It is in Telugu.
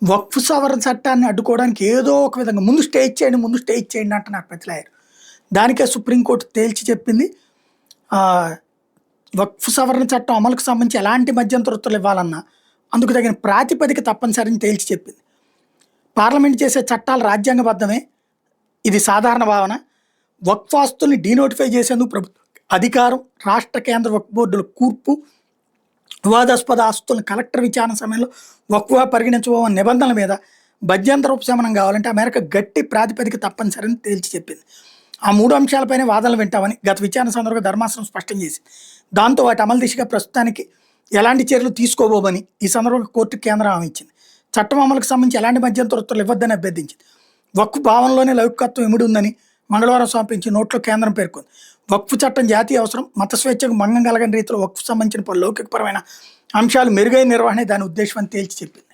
వక్ఫ్ సవరణ చట్టాన్ని అడ్డుకోవడానికి ఏదో ఒక విధంగా ముందు స్టే ఇచ్చేయండి, ముందు స్టే ఇచ్చేయండి అంటున్నారు ప్రతిలాయరు. దానికే సుప్రీంకోర్టు తేల్చి చెప్పింది. ఆహ్, వక్ఫ్ సవరణ చట్టం అమలుకు సంబంధించి ఎలాంటి మధ్యంతర ఉత్తర్వులు ఇవ్వాలన్నా అందుకు తగిన ప్రాతిపదిక తప్పనిసరిని తేల్చి చెప్పింది. పార్లమెంట్ చేసే చట్టాలు రాజ్యాంగబద్ధమే. ఇది సాధారణ భావన. వక్ఫ్ ఆస్తుల్ని డీనోటిఫై చేసేందుకు ప్రభుత్వ అధికారం, రాష్ట్ర కేంద్ర వక్ఫ్ బోర్డుల కూర్పు, వివాదాస్పద ఆస్తులను కలెక్టర్ విచారణ సమయంలో వక్ఫ్‌గా పరిగణించబోమన్న నిబంధనల మీద మధ్యంతర ఉపశమనం కావాలంటే అమెరికా గట్టి ప్రాతిపదిక తప్పనిసరని తేల్చి చెప్పింది. ఆ 3 అంశాలపైనే వాదనలు వింటామని గత విచారణ సందర్భంగా ధర్మాసనం స్పష్టం చేసింది. దాంతో వాటి అమలు దిశగా ప్రస్తుతానికి ఎలాంటి చర్యలు తీసుకోబోమని ఈ సందర్భంగా కోర్టుకు కేంద్రం హామీ ఇచ్చింది. చట్టం అమలుకు సంబంధించి ఎలాంటి మధ్యంతర ఉత్తర్వులు ఇవ్వద్దని అభ్యర్థించింది. వక్ఫ్ భావనలోనే లౌకికత్వం ఇమిడి ఉందని మంగళవారం సమర్పించిన నోట్లో కేంద్రం పేర్కొంది. వక్ఫ్ చట్టం జాతీయ అవసరం, మత స్వేచ్ఛకు భంగం కలగని రీతిలో వక్ఫ్ సంబంధించిన పలు లౌకికపరమైన అంశాలు మెరుగైన నిర్వహణే దాని ఉద్దేశం అని తేల్చి చెప్పింది.